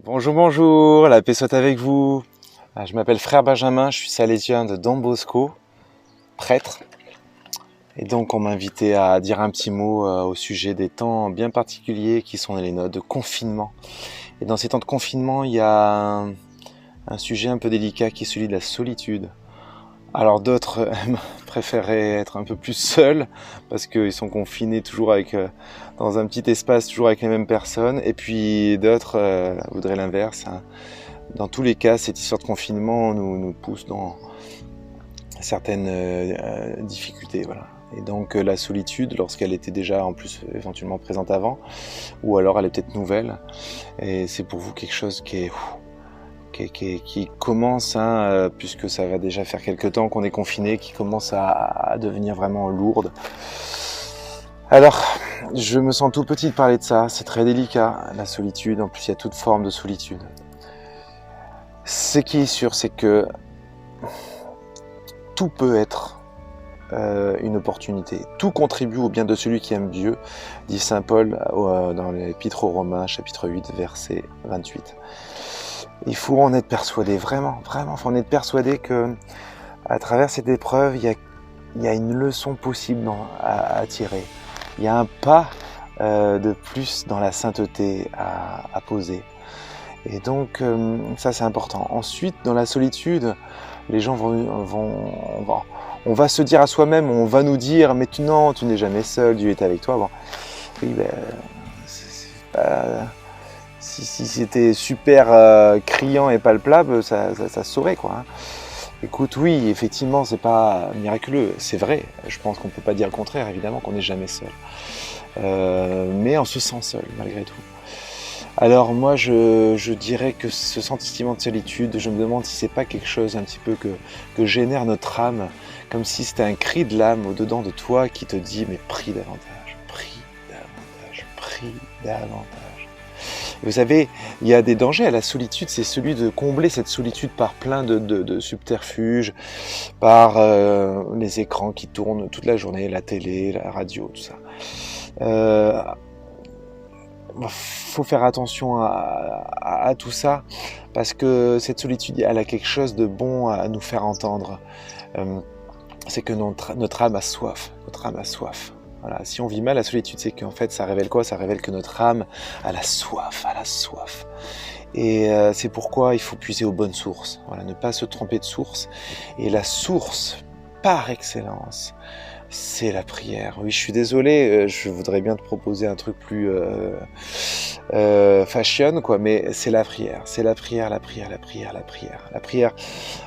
Bonjour, bonjour, la paix soit avec vous. Je m'appelle Frère Benjamin, je suis salésien de Don Bosco, prêtre. Et donc on m'a invité à dire un petit mot au sujet des temps bien particuliers qui sont les nôtres de confinement. Et dans ces temps de confinement, il y a un sujet un peu délicat qui est celui de la solitude. Alors d'autres préféraient être un peu plus seuls parce qu'ils sont confinés toujours dans un petit espace, toujours avec les mêmes personnes. Et puis d'autres voudraient l'inverse, hein. Dans tous les cas, cette histoire de confinement nous pousse dans certaines difficultés. Voilà. Et donc la solitude, lorsqu'elle était déjà en plus éventuellement présente avant, ou alors elle est peut-être nouvelle, et c'est pour vous quelque chose qui commence, hein, puisque ça va déjà faire quelques temps qu'on est confiné, qui commence à devenir vraiment lourde. Alors, je me sens tout petit de parler de ça, c'est très délicat, la solitude, en plus il y a toute forme de solitude. Ce qui est sûr, c'est que tout peut être une opportunité. Tout contribue au bien de celui qui aime Dieu, dit saint Paul dans l'Épître aux Romains, chapitre 8, verset 28. Il faut en être persuadé, vraiment, il faut en être persuadé que à travers cette épreuve, il y a une leçon possible à tirer. Il y a un pas de plus dans la sainteté à poser. Et donc, ça c'est important. Ensuite, dans la solitude, les gens on va se dire à soi-même, on va nous dire, mais non, tu n'es jamais seul, Dieu est avec toi. Bon, oui, ben, c'est pas... Si c'était super criant et palpable, ça se saurait, quoi, hein. Écoute, oui, effectivement, c'est pas miraculeux, c'est vrai. Je pense qu'on peut pas dire le contraire, évidemment, qu'on n'est jamais seul. Mais on se sent seul, malgré tout. Alors moi je dirais que ce sentiment de solitude, je me demande si c'est pas quelque chose un petit peu que génère notre âme, comme si c'était un cri de l'âme au-dedans de toi qui te dit mais prie davantage, prie davantage, prie davantage. Vous savez, il y a des dangers à la solitude, c'est celui de combler cette solitude par plein de subterfuges, par les écrans qui tournent toute la journée, la télé, la radio, tout ça. Faut faire attention à tout ça parce que cette solitude, elle a quelque chose de bon à nous faire entendre. C'est que notre âme a soif. Notre âme a soif. Voilà. Si on vit mal la solitude, c'est qu'en fait, ça révèle quoi? Ça révèle que notre âme a la soif, a la soif. Et c'est pourquoi il faut puiser aux bonnes sources. Voilà, ne pas se tromper de source. Et la source, par excellence, c'est la prière. Oui, je suis désolé, je voudrais bien te proposer un truc plus fashion, quoi, mais c'est la prière. C'est la prière, la prière, la prière, la prière. La prière.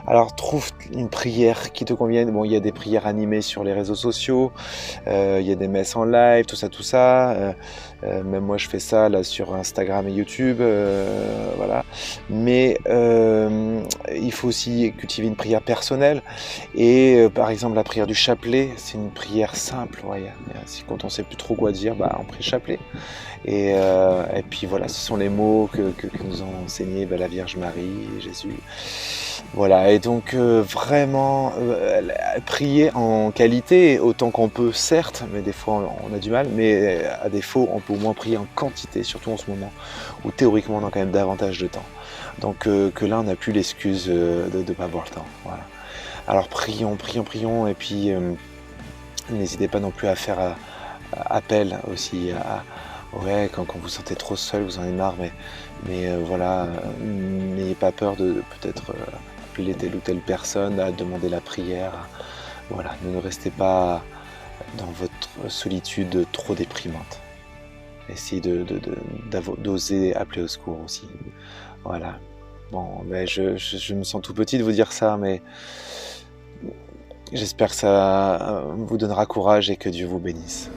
Alors, trouve une prière qui te convienne. Bon, il y a des prières animées sur les réseaux sociaux, il y a des messes en live, tout ça, tout ça. Même moi, je fais ça là sur Instagram et YouTube, voilà. Mais il faut aussi cultiver une prière personnelle. Et par exemple, la prière du chapelet, c'est une prière simple. Ouais. Quand on ne sait plus trop quoi dire, bah, on prie chapelet. Et puis voilà, ce sont les mots que nous ont enseignés la Vierge Marie et Jésus. Voilà, et donc vraiment prier en qualité autant qu'on peut, certes, mais des fois on a du mal, mais à défaut on peut au moins prier en quantité, surtout en ce moment où théoriquement on a quand même davantage de temps. Donc que là on n'a plus l'excuse de ne pas avoir le temps. Voilà. Alors prions, prions, prions, et puis n'hésitez pas non plus à faire appel aussi ouais, quand vous sentez trop seul, vous en avez marre, mais voilà, n'ayez pas peur de peut-être appeler telle ou telle personne, à demander la prière. Voilà, ne restez pas dans votre solitude trop déprimante. Essayez d'oser appeler au secours aussi. Voilà. Bon, ben je me sens tout petit de vous dire ça, mais j'espère que ça vous donnera courage et que Dieu vous bénisse.